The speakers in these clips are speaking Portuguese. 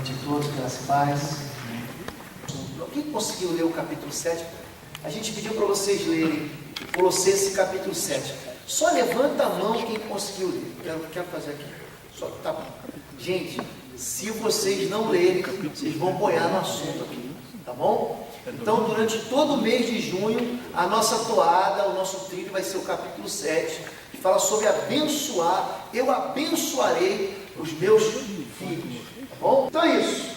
noite a todos, graças e paz. Quem conseguiu ler o capítulo 7? A gente pediu para vocês lerem Colossenses capítulo 7. Só levanta a mão quem conseguiu ler. Quero fazer aqui. Só, tá bom. Gente, se vocês não lerem, vocês vão boiar no assunto aqui, tá bom? Então, durante todo o mês de junho, a nossa toada, o nosso trilho vai ser o capítulo 7, que fala sobre abençoar. Eu abençoarei os meus filhos, tá bom? Então é isso.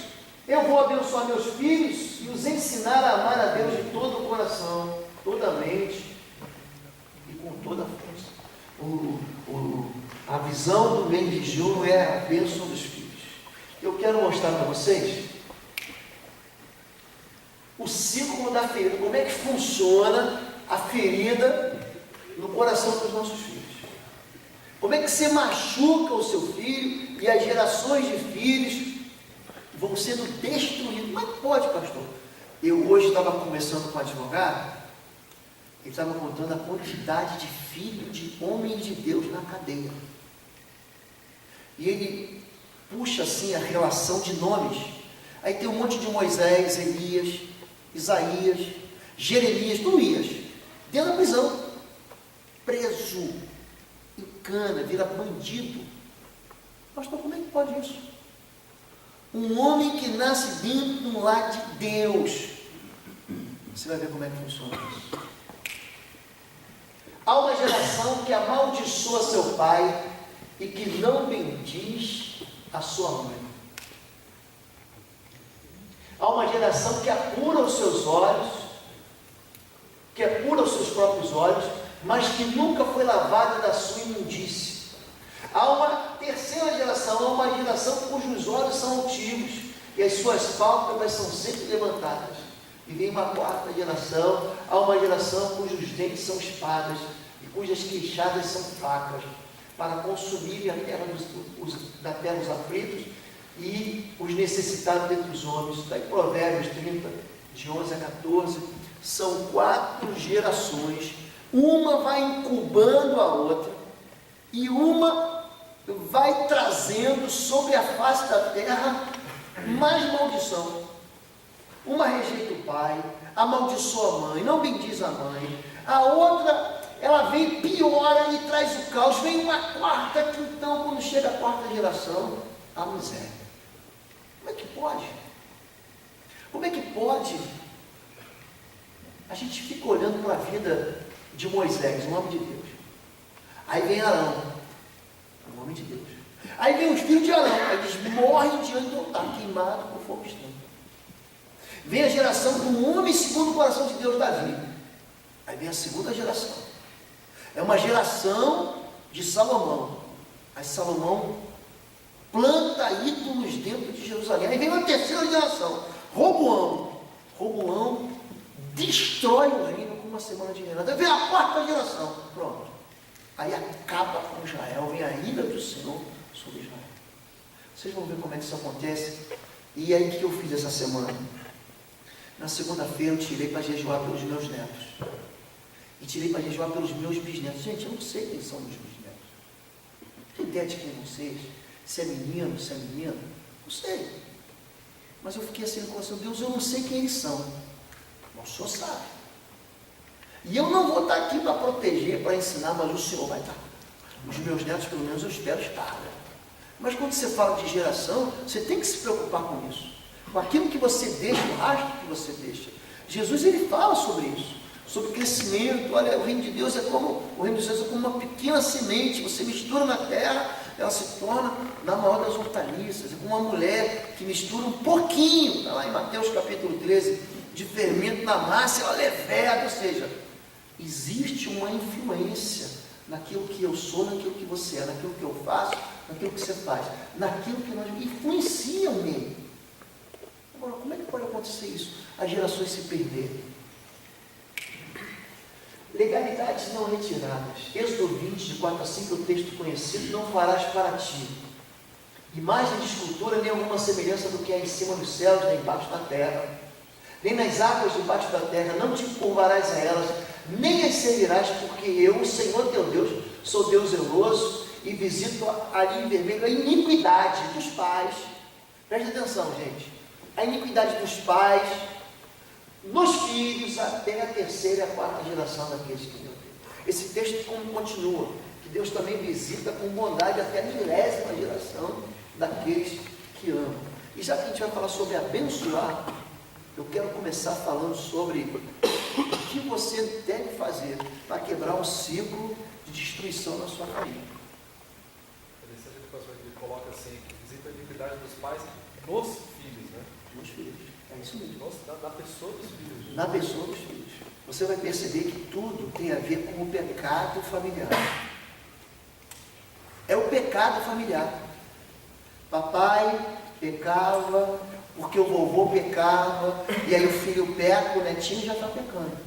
Eu vou abençoar meus filhos e os ensinar a amar a Deus de todo o coração, toda a mente e com toda a força. A visão do mês de junho é a bênção dos filhos. Eu quero mostrar para vocês o ciclo da ferida, como é que funciona a ferida no coração dos nossos filhos. Como é que você machuca o seu filho e as gerações de filhos vão sendo destruídos. Mas pode, pastor. Eu hoje estava conversando com um advogado, ele estava contando a quantidade de filhos de homens de Deus na cadeia. E ele puxa assim a relação de nomes. Aí tem um monte de Moisés, Elias, Isaías, Jeremias, Tuías, dentro da prisão, preso, em cana, vira bandido. Pastor, como é que pode isso? Um homem que nasce dentro de um lar de Deus. Você vai ver como é que funciona isso. Há uma geração que amaldiçoa seu pai e que não bendiz a sua mãe. Há uma geração que apura os seus olhos, que apura os seus próprios olhos, mas que nunca foi lavada da sua imundície. Há uma terceira geração, há uma geração cujos olhos são altivos e as suas pálpebras são sempre levantadas. E vem uma quarta geração, há uma geração cujos dentes são espadas e cujas queixadas são facas, para consumir a terra da terra os aflitos e os necessitados dentre os homens. Está em Provérbios 30, de 11 a 14, são 4 gerações, uma vai incubando a outra, e uma vai trazendo sobre a face da terra mais maldição. Uma rejeita o pai, amaldiçoa a mãe, não bendiz a mãe. A outra, ela vem, piora e traz o caos. Vem uma quarta, que então, quando chega a quarta geração, a miséria. Como é que pode? Como é que pode? A gente fica olhando para a vida de Moisés, um homem de Deus. Aí vem Arão, um homem de Deus. Aí vem os filhos de Arão, aí eles morrem diante do altar, queimados por fogo extinto. Vem a geração do homem segundo o coração de Deus, Davi. Aí vem a segunda geração. É uma geração de Salomão. Aí Salomão planta ídolos dentro de Jerusalém. Aí vem uma terceira geração, Roboão. Roboão destrói o reino com uma semana de reinado. Aí vem a quarta geração, pronto. Aí acaba com Israel, vem a ira do Senhor sobre Israel. Vocês vão ver como é que isso acontece. E aí o que eu fiz essa semana? Na segunda-feira eu tirei para jejuar pelos meus netos. E tirei para jejuar pelos meus bisnetos. Gente, eu não sei quem são meus bisnetos. Tem ideia de quem vão ser? Se é menino, se é menina? Não sei. Mas eu fiquei assim com o coração, Deus, eu não sei quem eles são. Mas o Senhor sabe. E eu não vou estar aqui para proteger, para ensinar, mas o Senhor vai estar. Os meus netos, pelo menos, eu espero estar. Mas quando você fala de geração, você tem que se preocupar com isso. Com aquilo que você deixa, o rastro que você deixa. Jesus, ele fala sobre isso. Sobre crescimento. Olha, o reino de Deus é como, o reino de Deus é como uma pequena semente. Você mistura na terra, ela se torna na maior das hortaliças. É como uma mulher que mistura um pouquinho, está lá em Mateus capítulo 13, de fermento na massa, ela leveda, ou seja, existe uma influência naquilo que eu sou, naquilo que você é, naquilo que eu faço, naquilo que você faz, naquilo que nós influenciam nele. Agora, como é que pode acontecer isso? As gerações se perderem. Legalidades não retiradas. Êxodo 20, de 4 a 5, o texto conhecido: não farás para ti imagem de escultura, nem alguma semelhança do que há em cima dos céus, nem embaixo da terra, nem nas águas debaixo da terra. Não te curvarás a elas, nem as servirás, porque eu, o Senhor teu Deus, sou Deus zeloso e visito ali em vermelho a iniquidade dos pais Preste atenção, gente. A iniquidade dos pais, nos filhos, até a terceira e a quarta geração daqueles que não têm. Esse texto continua, que Deus também visita com bondade até a milésima geração daqueles que amam. E já que a gente vai falar sobre abençoar, eu quero começar falando sobre o que você deve fazer para quebrar um ciclo de destruição na sua família. Interessante que o pastor coloca assim, que visita a iniquidade dos pais nos filhos, né? Nos filhos, é isso mesmo. Na pessoa dos filhos. Né? Na pessoa dos filhos. Você vai perceber que tudo tem a ver com o pecado familiar. É o pecado familiar. Papai pecava, porque o vovô pecava, e aí o filho peca, o netinho já está pecando.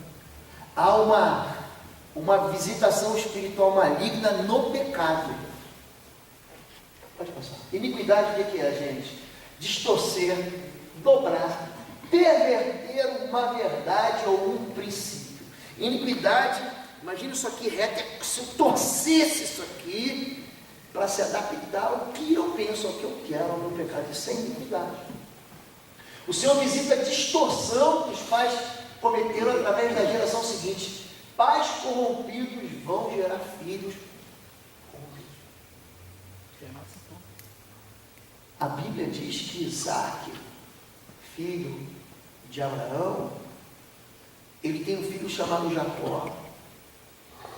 Há uma visitação espiritual maligna no pecado. Pode passar. Iniquidade, o que é, gente? Distorcer, dobrar, perverter uma verdade ou um princípio. Iniquidade, imagina isso aqui reto, se eu torcesse isso aqui para se adaptar ao que eu penso, ao que eu quero, ao meu pecado. Isso é iniquidade. O Senhor visita a distorção que os pais cometeram através da geração seguinte. Pais corrompidos vão gerar filhos corrompidos. A Bíblia diz que Isaac, filho de Abraão, ele tem um filho chamado Jacó.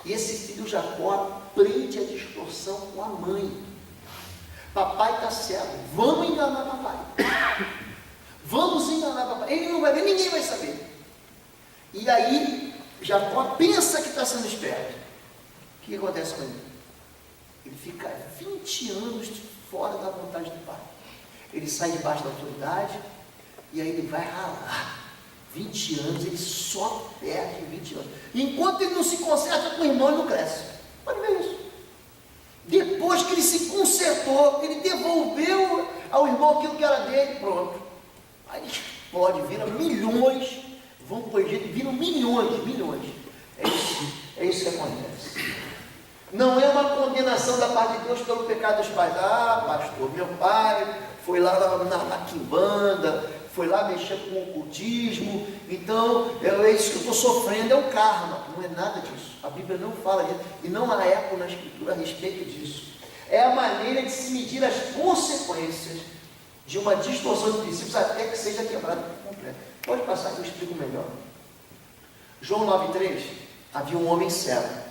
E esse filho Jacó aprende a distorção com a mãe. Papai está cego, vamos enganar papai. Vamos enganar papai. Ele não vai ver, ninguém vai saber. E aí, Jacó pensa que está sendo esperto. O que acontece com ele? Ele fica 20 anos fora da vontade do pai. Ele sai debaixo da autoridade e aí ele vai ralar. 20 anos, ele só perde 20 anos. Enquanto ele não se conserta com o irmão, ele não cresce. Pode ver isso. Depois que ele se consertou, ele devolveu ao irmão aquilo que era dele, pronto. Aí ele explode, vira milhões, vão para o Egito, viram milhões. É isso que acontece. Não é uma condenação da parte de Deus pelo pecado dos pais. Ah, pastor, meu pai foi lá na quimbanda, foi lá mexer com o ocultismo, então é isso que eu estou sofrendo, é o karma. Não é nada disso. A Bíblia não fala disso, e não há eco na Escritura a respeito disso. É a maneira de se medir as consequências de uma distorção de princípios até que seja quebrada por completo. Pode passar que eu explico melhor. João 9,3, havia um homem cego.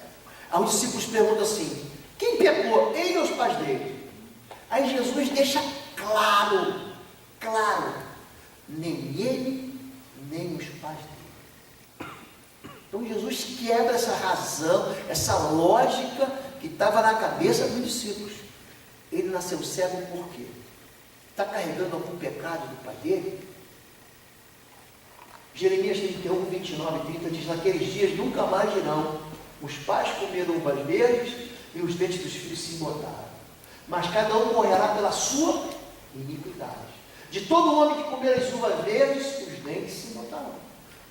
Aí os discípulos perguntam assim: quem pecou? Ele ou os pais dele? Aí Jesus deixa claro, nem ele, nem os pais dele. Então Jesus quebra essa razão, essa lógica que estava na cabeça dos discípulos. Ele nasceu cego por quê? Está carregando algum pecado do pai dele? Jeremias 31, 29 e 30 diz: naqueles dias nunca mais dirão, os pais comeram uvas verdes e os dentes dos filhos se embotaram, mas cada um morrerá pela sua iniquidade. De todo homem que comer as uvas verdes, os dentes se embotarão.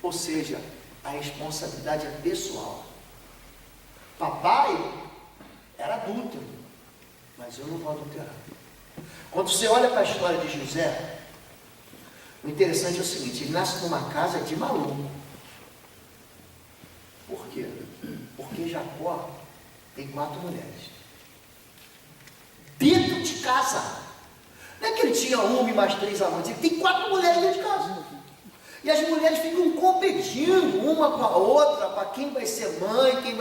Ou seja, a responsabilidade é pessoal. Papai era adúltero, mas eu não vou adulterar. Quando você olha para a história de José, o interessante é o seguinte: ele nasce numa casa de maluco. Por quê? Porque Jacó tem 4 mulheres dentro de casa. Não é que ele tinha uma e mais 3 amantes, ele tem 4 mulheres dentro de casa. E as mulheres ficam competindo uma com a outra, para quem vai ser mãe, quem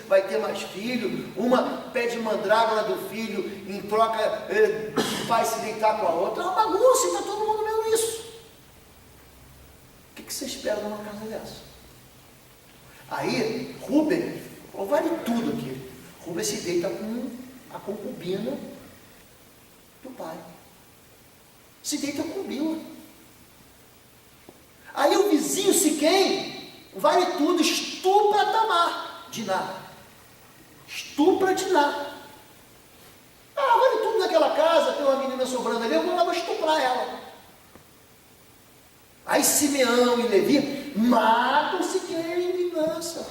vai ter mais filho. Uma pede mandrágora do filho, em troca o pai se deitar com a outra. É uma bagunça, está todo mundo vendo isso. O que você espera numa casa dessa? Aí, Rúben, vale tudo aqui. Rúben se deita com a concubina do pai. Se deita com Bila. Aí o vizinho Siquém, vale tudo, estupra Tamar, Diná. Estupra Diná. Ah, vale tudo naquela casa, tem uma menina sobrando ali, eu vou lá, vou estuprar ela. Aí Simeão e Levi matam Siquém em vingança.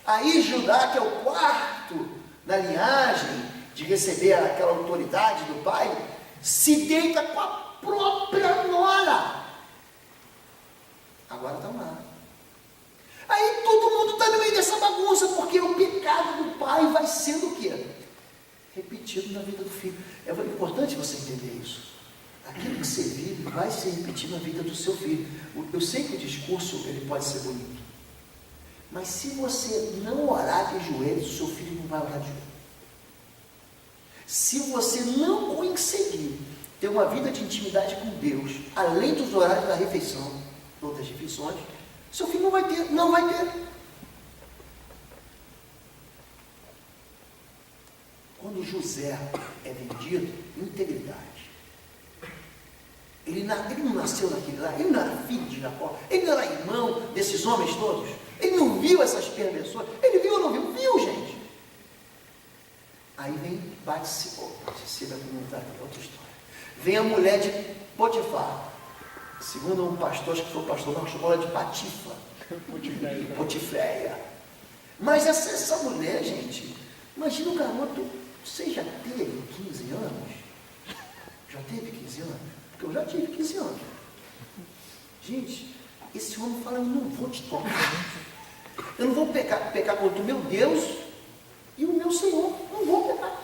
Aí Judá, que é o 4º na linhagem de receber aquela autoridade do pai, se deita com a própria nora. Agora está lá. Aí todo mundo está no meio dessa bagunça, porque o pecado do pai vai sendo o quê? Repetido na vida do filho. É importante você entender isso. Aquilo que você vive vai ser repetido na vida do seu filho. Eu sei que o discurso ele pode ser bonito, mas se você não orar de joelhos, o seu filho não vai orar de joelhos. Se você não conseguir ter uma vida de intimidade com Deus, além dos horários da refeição, outras refeições, seu filho não vai ter. Quando José é vendido, integridade. Ele não nasceu naquele lá, ele não era filho de Jacó, ele não era irmão desses homens todos, ele não viu essas perversões, ele viu ou não viu? Viu, gente. Aí vem Batseba, é outra história. Vem a mulher de Potifar, segundo um pastor, acho que foi o pastor, não, chamou ela de Patifa, Potiféia. Mas essa mulher, gente, imagina o garoto, você já teve 15 anos? Já teve 15 anos? Porque eu já tive 15 anos. Gente, esse homem fala, eu não vou te tocar. Eu não vou pecar contra o meu Deus e o meu Senhor. Não vou pecar.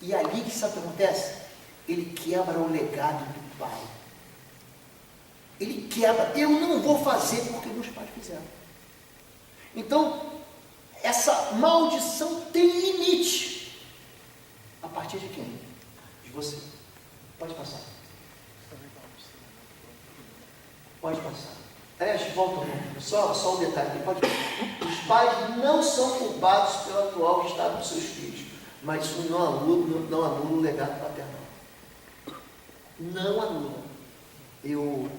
E ali, sabe o que acontece? Ele quebra o legado do pai. Ele quebra. Eu não vou fazer porque meus pais fizeram. Então, essa maldição tem limite. A partir de quem? De você. Pode passar. Pode passar. Aliás, volta um pouco. Só um detalhe. Os pais não são culpados pelo atual estado dos seus filhos, mas isso não anula o legado paternal. Não anula. Eu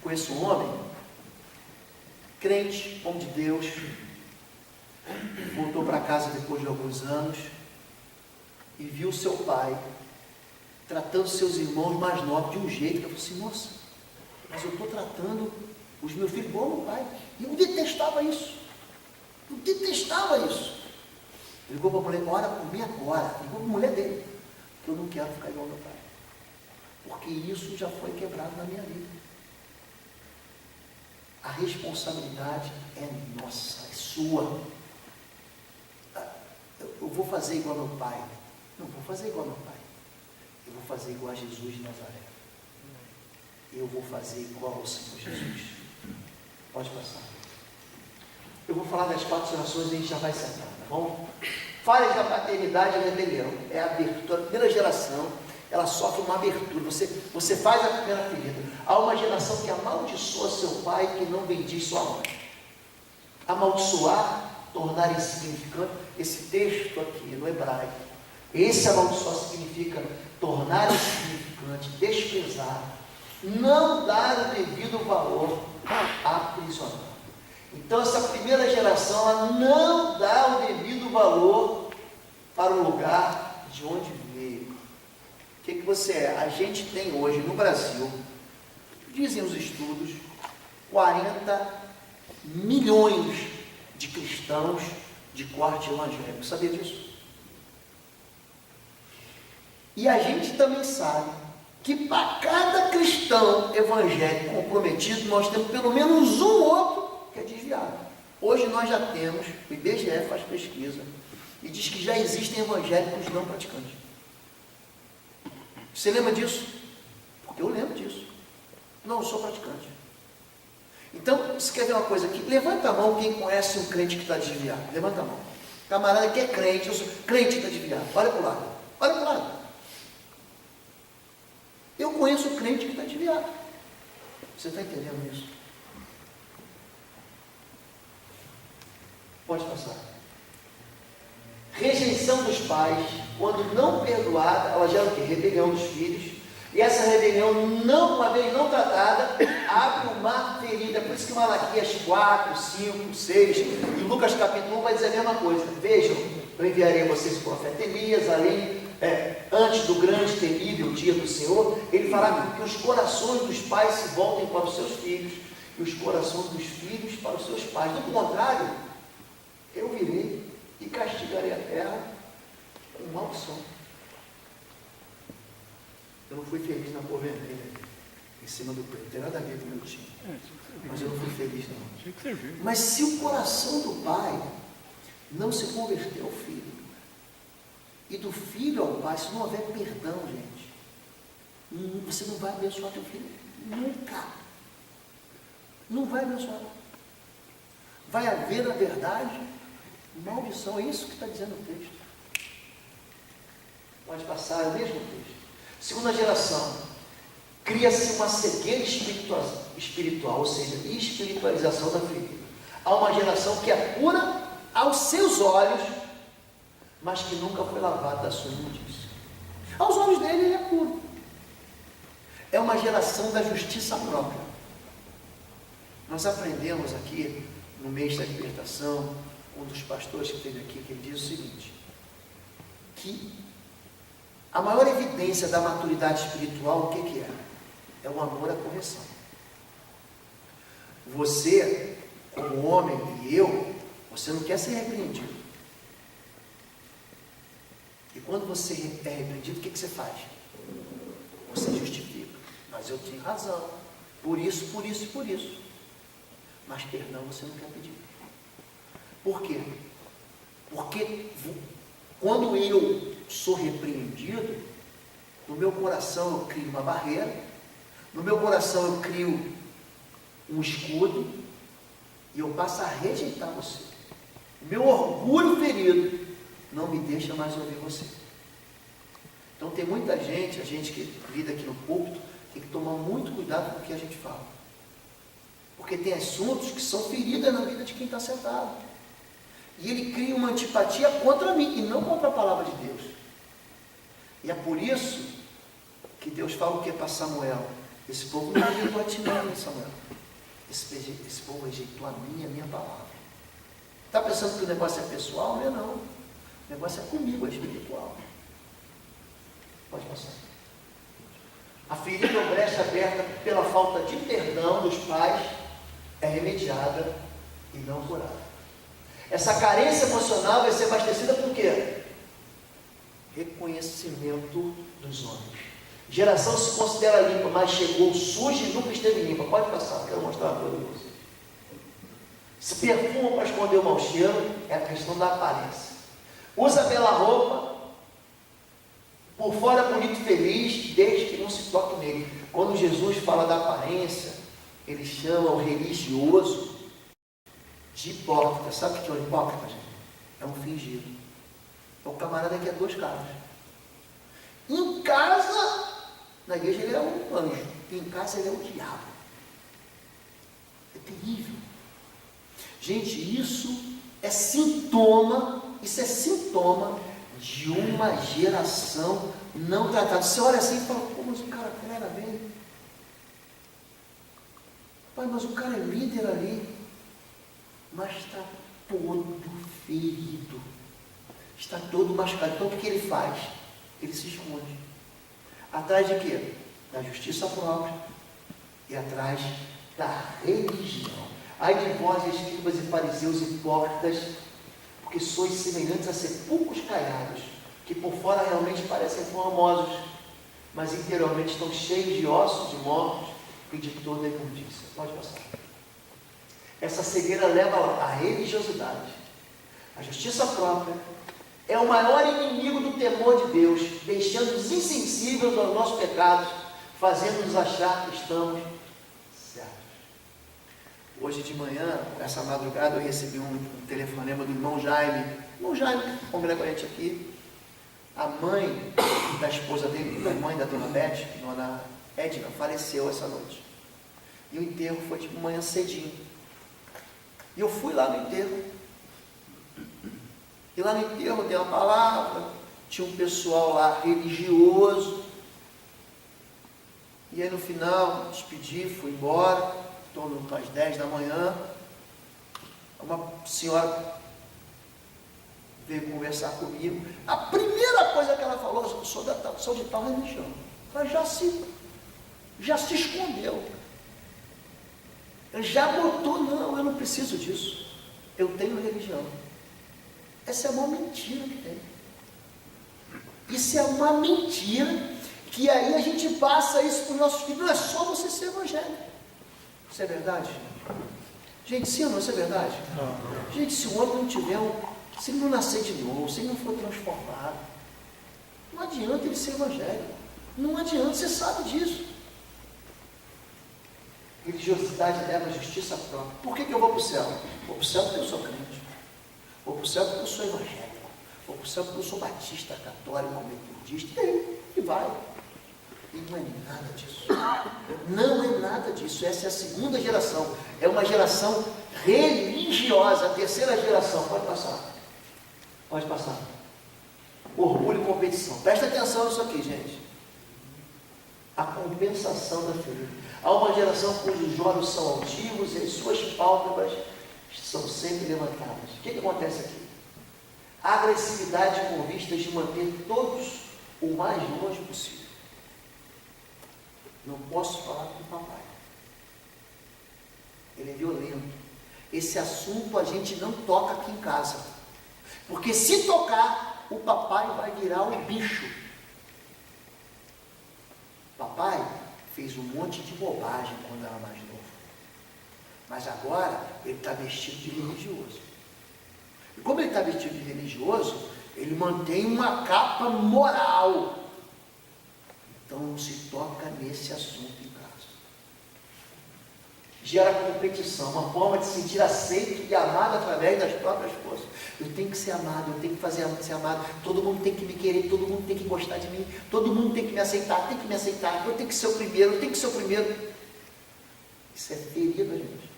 conheço um homem, crente, homem de Deus, voltou para casa depois de alguns anos e viu seu pai tratando seus irmãos mais novos de um jeito que eu falei assim, nossa, mas eu estou tratando os meus filhos igual ao meu pai. E eu detestava isso. Ele ligou para a mulher, ora por mim agora. Ligou para a mulher dele, que eu não quero ficar igual ao meu pai. Porque isso já foi quebrado na minha vida. A responsabilidade é nossa, é sua. Eu vou fazer igual ao meu pai. Não vou fazer igual ao meu pai. Eu vou fazer igual a Jesus de Nazaré. Eu vou fazer igual ao Senhor Jesus. Pode passar. Eu vou falar das 4 gerações e a gente já vai sentar, tá bom? Falhas da paternidade e rebelião. É a abertura. A primeira geração, ela sofre uma abertura. Você faz a primeira ferida. Há uma geração que amaldiçoa seu pai e que não bendiz sua mãe. Amaldiçoar, tornar insignificante. Esse texto aqui no hebraico, esse amaldiçoar significa tornar insignificante, desprezar, não dar o devido valor, aprisionar. Então essa primeira geração, ela não dá o devido valor para o lugar de onde veio. O que você é? A gente tem hoje no Brasil, dizem os estudos, 40 milhões de cristãos de corte evangélico. Sabia disso? E a gente também sabe que para cada cristão evangélico comprometido, nós temos pelo menos um outro que é desviado. Hoje nós já temos, o IBGE faz pesquisa, e diz que já existem evangélicos não praticantes. Você lembra disso? Porque eu lembro disso. Não, eu sou praticante. Então, você quer ver uma coisa aqui? Levanta a mão quem conhece um crente que está desviado. Levanta a mão. Camarada que é crente, eu sou crente que está desviado. Olha para o lado. Olha para o lado. Eu conheço o crente que está desviado. Você está entendendo isso? Pode passar. Rejeição dos pais, quando não perdoada, ela gera o quê? Rebelião dos filhos. E essa rebelião, uma vez não tratada, abre uma ferida. Por isso que Malaquias 4, 5, 6 e Lucas capítulo 1 vai dizer a mesma coisa. Vejam, eu enviarei a vocês o profeta Elias, além, antes do grande e terrível dia do Senhor, ele fará que os corações dos pais se voltem para os seus filhos e os corações dos filhos para os seus pais. Do contrário, eu virei e castigarei a terra com maldição. Eu não fui feliz na cor vermelha, em cima do preto. Não tem nada a ver com o meu time. Mas eu não fui feliz, não. Mas se o coração do pai não se converter ao filho, e do filho ao pai, se não houver perdão, gente, você não vai abençoar teu filho. Nunca. Não vai abençoar. Vai haver, na verdade, maldição. É isso que está dizendo o texto. Pode passar, é o mesmo texto. Segunda geração. Cria-se uma cegueira espiritual, ou seja, espiritualização da ferida. Há uma geração que é pura aos seus olhos, mas que nunca foi lavada da sua imundícia. Aos olhos dele, ele é puro. É uma geração da justiça própria. Nós aprendemos aqui, no mês da libertação, um dos pastores que esteve aqui, que ele diz o seguinte, que a maior evidência da maturidade espiritual, o que é? É o amor à correção. Você, como homem, e eu, você não quer ser repreendido. E quando você é repreendido, o que você faz? Você justifica. Mas eu tinha razão. Por isso, por isso e por isso. Mas perdão você não quer pedir. Por quê? Porque quando eu sou repreendido, no meu coração eu crio uma barreira, no meu coração eu crio um escudo, e eu passo a rejeitar você. O meu orgulho ferido não me deixa mais ouvir você. Então tem muita gente, a gente que lida aqui no púlpito, tem que tomar muito cuidado com o que a gente fala. Porque tem assuntos que são feridas na vida de quem está sentado. E ele cria uma antipatia contra mim, e não contra a palavra de Deus. E é por isso que Deus fala o que para Samuel? Esse povo não rejeitou a ti não, Samuel. Esse povo rejeitou a minha palavra. Está pensando que o negócio é pessoal? Não é não. O negócio é comigo, é espiritual. Pode passar. A ferida ou brecha aberta pela falta de perdão dos pais é remediada e não curada. Essa carência emocional vai ser abastecida por quê? Reconhecimento dos homens. Geração se considera limpa, mas chegou suja e nunca esteve limpa. Pode passar, quero mostrar uma coisa para vocês. Se perfuma para esconder o mau cheiro, é a questão da aparência. Usa bela roupa, por fora bonito e feliz, desde que não se toque nele. Quando Jesus fala da aparência, ele chama o religioso de hipócrita. Sabe o que é um hipócrita, gente? É um fingido. É o camarada que é dois caras. Em casa, na igreja ele é um anjo. Em casa ele é o diabo. É terrível. Gente, isso é sintoma de uma geração não tratada. Você olha assim e fala, pô, mas o cara prega bem. Pai, mas o cara é líder ali. Mas está todo ferido. Está todo machucado. Então o que ele faz? Ele se esconde. Atrás de quê? Da justiça própria e atrás da religião. Ai de vós, escribas e fariseus hipócritas, porque sois semelhantes a sepulcros caiados, que por fora realmente parecem formosos, mas interiormente estão cheios de ossos de mortos e de toda a imundícia. Pode passar. Essa cegueira leva à religiosidade. A justiça própria é o maior inimigo do temor de Deus, deixando-nos insensíveis aos nossos pecados, fazendo-nos achar que estamos certos. Hoje de manhã, essa madrugada, eu recebi um telefonema do irmão Jaime. Irmão Jaime, que congrega com a gente aqui. A mãe da esposa dele, a mãe da dona Beth, dona Edna, faleceu essa noite. E o enterro foi de manhã cedinho. E eu fui lá no enterro. E lá no enterro dei uma palavra, tinha um pessoal lá religioso. E aí no final, despedi, fui embora, em torno das 10 da manhã. Uma senhora veio conversar comigo. A primeira coisa que ela falou, eu sou de tal religião. Ela já se escondeu. Ela já botou, não, eu não preciso disso. Eu tenho religião. Essa é uma mentira que tem. Isso é uma mentira que aí a gente passa isso para os nossos filhos. Não é só você ser evangélico. Isso é verdade? Gente, sim ou não? Isso é verdade? Não. Gente, se o homem não tiver se ele não nascer de novo, se ele não for transformado, não adianta ele ser evangélico. Não adianta, você sabe disso. Religiosidade leva a justiça própria. Por que eu vou para o céu? Vou para o céu porque eu sou crente. Vou para o céu porque eu sou evangélico. Vou para o céu porque eu sou batista, católico, metodista. E vai. E não é nada disso. Não é nada disso. Essa é a segunda geração. É uma geração religiosa. A terceira geração. Pode passar. Pode passar. Orgulho e competição. Presta atenção nisso aqui, gente. A compensação da fé. Há uma geração cujos olhos são altivos e as suas pálpebras são sempre levantadas. O que acontece aqui? A agressividade com vistas de manter todos o mais longe possível. Não posso falar com o papai. Ele é violento. Esse assunto a gente não toca aqui em casa. Porque se tocar, o papai vai virar um bicho. Papai fez um monte de bobagem quando era mais novo. Mas agora ele está vestido de religioso. E como ele está vestido de religioso, ele mantém uma capa moral. Então não se toca nesse assunto em casa. Gera competição, uma forma de se sentir aceito e amado através das próprias forças. Eu tenho que ser amado, eu tenho que ser amado, todo mundo tem que me querer, todo mundo tem que gostar de mim, todo mundo tem que me aceitar, eu tenho que ser o primeiro, eu tenho que ser o primeiro. Isso é ferida, gente.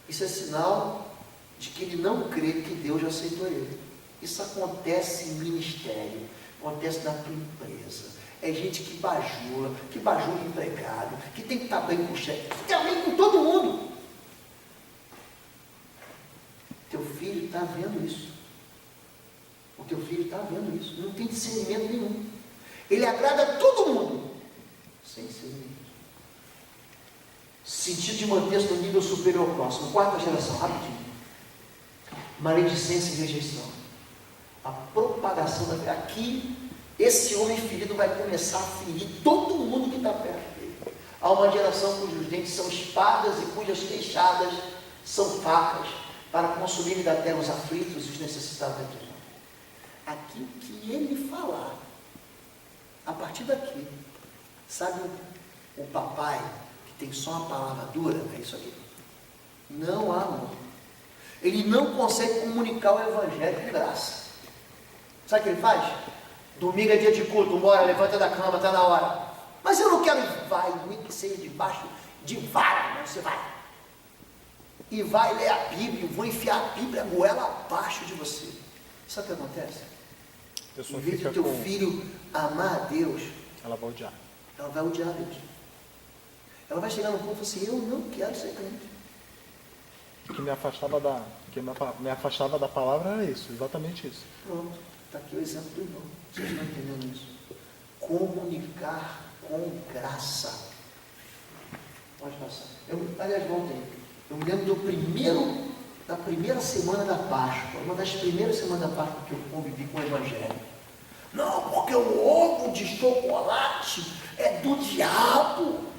Isso é sinal de que ele não crê que Deus já aceitou ele. Isso acontece em ministério, acontece na tua empresa. É gente que bajula o empregado, que tem que estar bem com o chefe, que tem bem com todo mundo. Teu filho está vendo isso. O teu filho está vendo isso. Não tem discernimento nenhum. Ele agrada a todo mundo, sem discernimento. Sentido de manter-se no nível superior ao próximo. Quarta geração, rapidinho. Maledicência e rejeição. A propagação da fé. Aqui, esse homem ferido vai começar a ferir todo mundo que está perto dele. Há uma geração cujos dentes são espadas e cujas queixadas são facas, para consumirem da terra os aflitos e os necessitados da terra. Aquilo que ele falar, a partir daqui, sabe o papai que tem só uma palavra dura? É isso aqui. Não há amor. Ele não consegue comunicar o evangelho com graça. Sabe o que ele faz? Domingo é dia de culto, bora, levanta da cama, está na hora. Mas eu não quero, vai, nem que seja debaixo de vara, não, você vai. E vai ler a Bíblia, vou enfiar a Bíblia, a goela abaixo de você. Sabe o que acontece? Em vez de teu filho amar a Deus, ela vai odiar. Ela vai odiar Deus. Ela vai chegar no ponto assim, eu não quero ser crente. O que me afastava da palavra era isso, exatamente isso. Pronto, está aqui o exemplo do irmão. Vocês estão entendendo isso? Comunicar com graça. Pode passar. Aliás, voltem. Eu me lembro da primeira semana da Páscoa, uma das primeiras semanas da Páscoa que eu convivi com o Evangelho. Não, porque o ovo de chocolate é do diabo.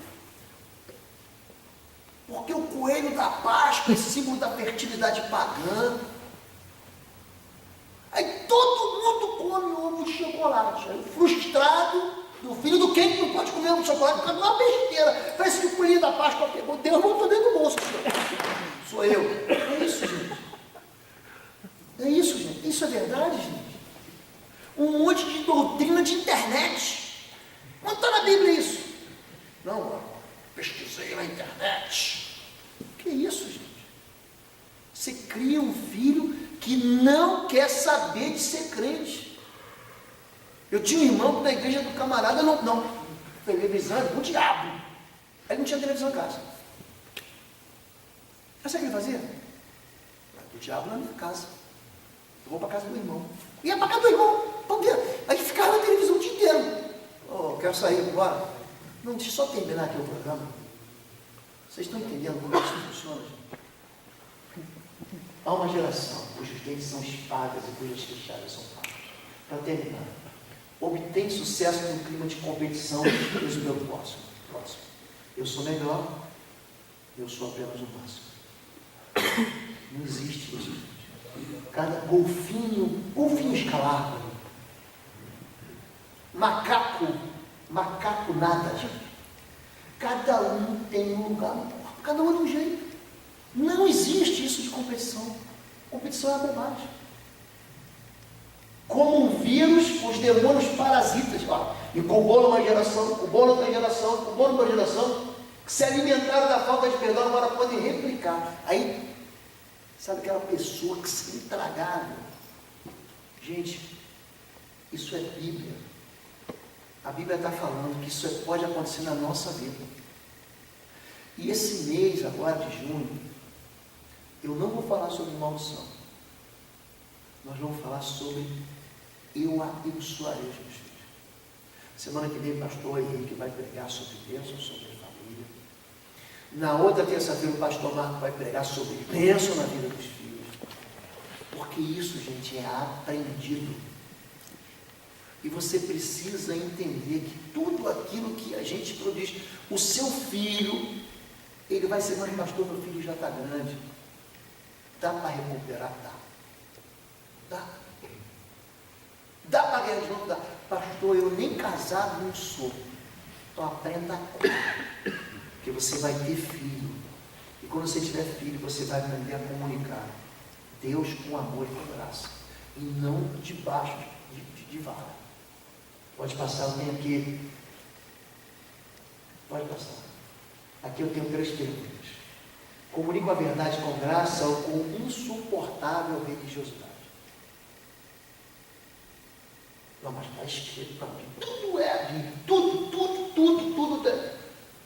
Porque o coelho da Páscoa é símbolo da fertilidade pagã. Aí todo mundo come ovo de chocolate. Aí, frustrado, do filho do quem que não pode comer ovo de chocolate, porque é uma besteira. Parece que o coelho da Páscoa pegou, Deus botou dentro do bolso. Sou eu. É isso, gente. É isso, gente. Isso é verdade, gente. Um monte de doutrina de internet. Não está na Bíblia isso. Não, pesquisei na internet. Que isso, gente? Você cria um filho que não quer saber de ser crente. Eu tinha um irmão que na igreja do camarada não televisão era do diabo. Aí não tinha televisão em casa. Mas sabe o que ele fazia? O diabo na minha casa. Eu vou para casa do irmão. Ia para casa do irmão. Vamos ver. Aí ficava na televisão o dia inteiro. Oh, quero sair, bora. Não, deixa eu só terminar aqui o programa. Vocês estão entendendo como isso funciona, gente? Há uma geração cujos dentes são espadas e cujas queixadas são facas. Para terminar, obtém sucesso no clima de competição diz o meu próximo. Eu sou melhor, eu sou apenas o máximo. Não existe isso. Cada golfinho escalar, macaco nada, gente. Cada um tem um lugar, cada um é de um jeito. Não existe isso de competição. Competição é uma bobagem. Como um vírus, os demônios parasitas, incubou numa geração, incubou noutra geração, incubou numa geração, que se alimentaram da falta de perdão, agora podem replicar. Aí, sabe aquela pessoa que se intragável? Gente, isso é Bíblia. A Bíblia está falando que isso pode acontecer na nossa vida. E esse mês agora de junho, eu não vou falar sobre maldição. Nós vamos falar sobre eu abençoarei os meus filhos. Semana que vem, pastor Henrique vai pregar sobre bênção sobre a família. Na outra terça-feira, o pastor Marco vai pregar sobre bênção na vida dos filhos. Porque isso, gente, é aprendido. E você precisa entender que tudo aquilo que a gente produz, o seu filho, ele vai ser, mas pastor, meu filho já está grande. Dá para recuperar? Dá. Dá para ganhar de novo? Dá. Pastor, eu nem casado não sou. Então aprenda agora. Porque você vai ter filho. E quando você tiver filho, você vai aprender a comunicar Deus com amor e com graça. E não debaixo de vara. Pode passar, eu tenho aqui. Pode passar. Aqui eu tenho 3 perguntas. Comunico a verdade com graça ou com insuportável religiosidade? Não, mas está escrito para mim. Tudo é a Bíblia. Tudo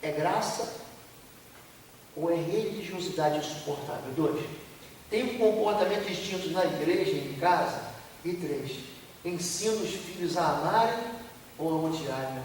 é graça ou é religiosidade insuportável? 2. Tem um comportamento distinto na igreja, em casa? E 3. Ensina os filhos a amarem ou a odiarem